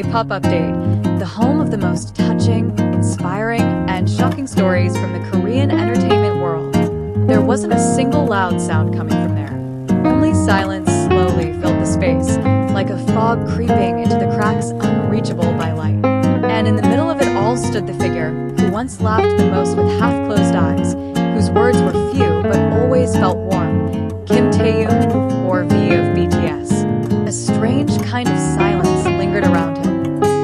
K-pop update, the home of the most touching, inspiring, and shocking stories from the Korean entertainment world. There wasn't a single loud sound coming from there. Only silence slowly filled the space, like a fog creeping into the cracks unreachable by light. And in the middle of it all stood the figure who once laughed the most with half-closed eyes, whose words were few but always felt warm, Kim Taehyung, or V of BTS. A strange kind of silence lingered around him,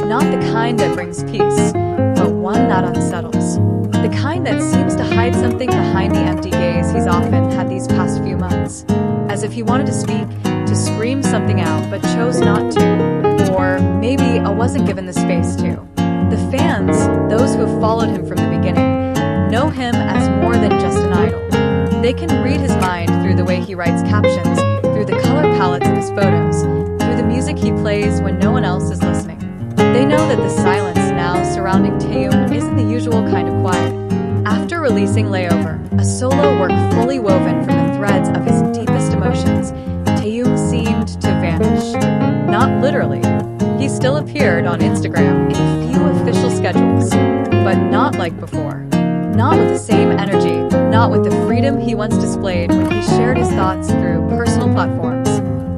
not the kind that brings peace, but one that unsettles. The kind that seems to hide something behind the empty gaze he's often had these past few months, as if he wanted to speak, to scream something out, but chose not to, or maybe I wasn't given the space to. The fans, those who have followed him from the beginning, know him as more than just an idol. They can read his mind through the way he writes captions, through the color palettes of his photos, through the music he plays when no one else is listening. They know that the silence now surrounding Taehyung isn't the usual kind of quiet. After releasing Layover, a solo work fully woven from the threads of his deepest emotions, Taehyung seemed to vanish. Not literally. He still appeared on Instagram in a few official schedules, but not like before. Not with the same energy, not with the freedom he once displayed when he shared his thoughts through personal platforms.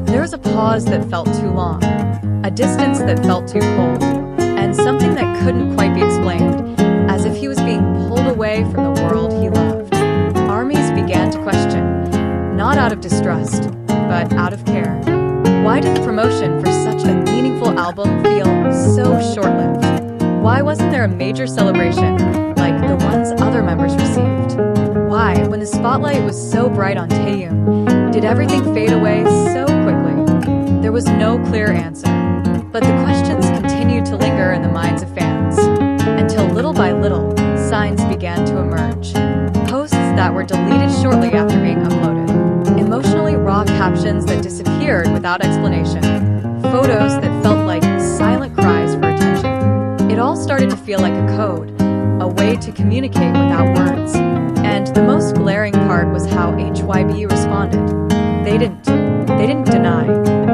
There was a pause that felt too long, a distance that felt too cold, and something that couldn't quite be explained, as if he was being pulled away from the world he loved. Armies began to question, not out of distrust, but out of care. Why did the promotion for such a meaningful album feel so short-lived? Why wasn't there a major celebration like the ones other members received? Why, when the spotlight was so bright on Taehyung, did everything fade away so quickly? There was no clear answer, but the questions continued to linger in the minds of fans, until little by little, signs began to emerge. Posts that were deleted shortly after being uploaded, emotionally raw captions that disappeared without explanation, photos that felt like silent cries for attention. It all started to feel like a code, a way to communicate without words. And the most glaring part was how HYBE responded. They didn't deny,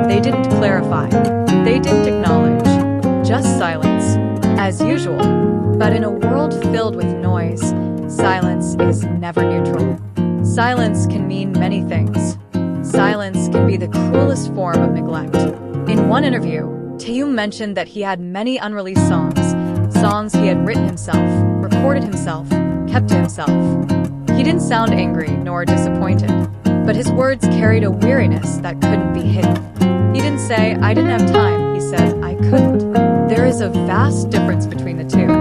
they didn't clarify, they didn't acknowledge, just silence, as usual. But in a world filled with noise, silence is never neutral. Silence can mean many things. Silence can be the cruelest form of neglect. In one interview, Taehyung mentioned that he had many unreleased songs he had written himself, recorded himself, kept to himself. He didn't sound angry nor disappointed, but his words carried a weariness that couldn't be hidden. He didn't say, "I didn't have time," he said, "I couldn't." There is a vast difference between the two,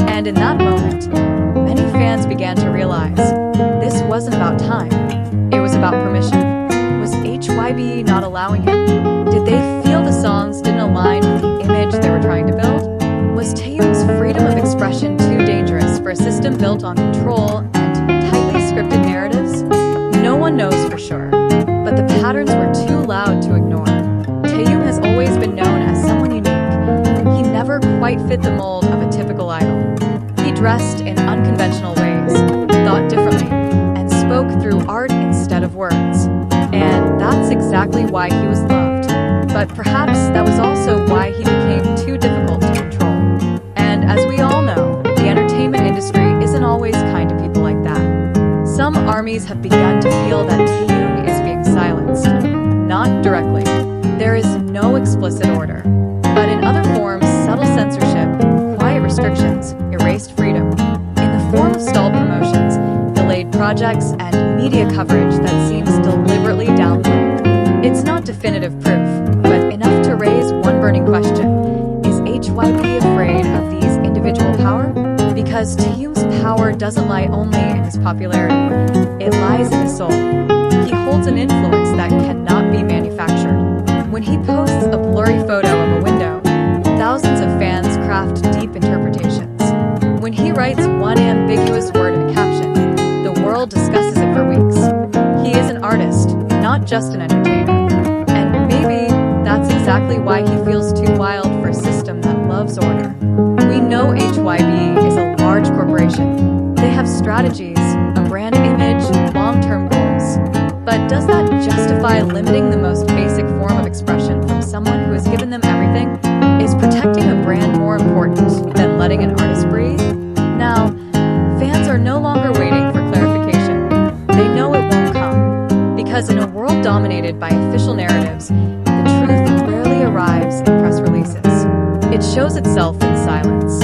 and in that moment, many fans began to realize this wasn't about time, it was about permission. Was HYBE not allowing him? Did they feel the songs didn't align with the image they were trying to build? Was Taehyung's freedom of expression too dangerous for a system built on control and tightly scripted narratives? No one knows for sure, but the patterns were too loud to ignore. Taehyung has always been known as someone unique. He never quite fit the mold of a typical idol. He dressed in unconventional ways, thought differently, and spoke through art instead of words. And that's exactly why he was loved. But perhaps that was also why he became too difficult to control. And as we all know, the entertainment industry isn't always kind to people like that. Some armies have begun to feel that Taehyung is being silenced. Not directly. There is no explicit order. But in other forms, subtle censorship, quiet restrictions, erased freedom. In the form of stalled promotions, delayed projects, and media coverage that seems deliberately downplayed. It's not definitive proof, but enough to raise one burning question. Is HYBE afraid of these individual power? Because Taehyung's power doesn't lie only in his popularity. It lies in his soul. He holds an influence that cannot be manufactured. When he posts a blurry photo of a window, thousands of fans craft deep interpretations. When he writes one ambiguous word in a caption, the world discusses it for weeks. He is an artist, not just an entertainer. And maybe that's exactly why he feels too wild for a system that loves order. We know HYBE is a large corporation. They have strategies, a brand image, long-term goals. But does that justify limiting the most basic form of expression from someone who has given them everything? Is protecting a brand more important than letting an artist breathe? Now, fans are no longer waiting for clarification. They know it won't come. Because in a world dominated by official narratives, the truth rarely arrives in press releases. It shows itself in silence,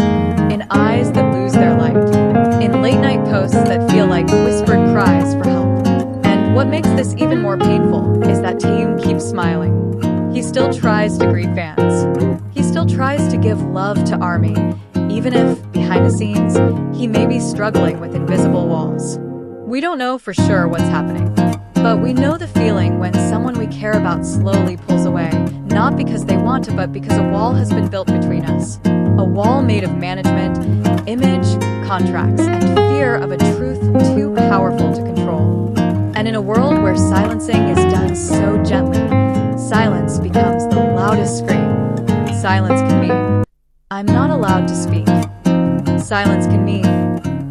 in eyes that lose their light, in late-night posts that feel like whispered cries for help. And what makes this even more painful is that Taehyung keeps smiling. He still tries to greet fans. He still tries to give love to ARMY, even if, behind the scenes, he may be struggling with invisible walls. We don't know for sure what's happening, but we know the feeling when someone we care about slowly pulls away, not because they want to, but because a wall has been built between us. A wall made of management, image, contracts, and fear of a truth too powerful to control. And in a world where silencing is done so gently, silence becomes the loudest scream. Silence can mean, I'm not allowed to speak. Silence can mean,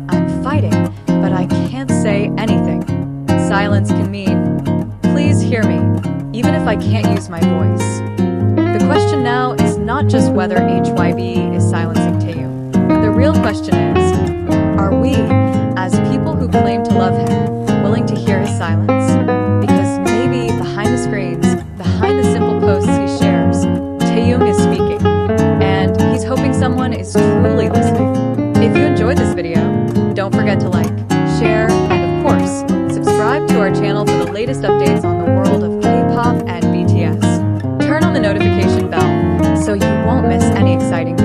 I'm fighting, but I can't say anything. Silence can mean, please hear me, even if I can't use my voice. The question now is not just whether HYBE is silencing Taehyung. The real question is, are we, as people who claim to love him, willing to hear his silence? Because maybe behind the screens, behind the simple posts he shares, Taehyung is speaking, and he's hoping someone is truly listening. If you enjoyed this video, don't forget to like, share, and of course, subscribe to our channel for the latest updates on the world of K-pop and BTS. Turn on the notification bell so you won't miss any exciting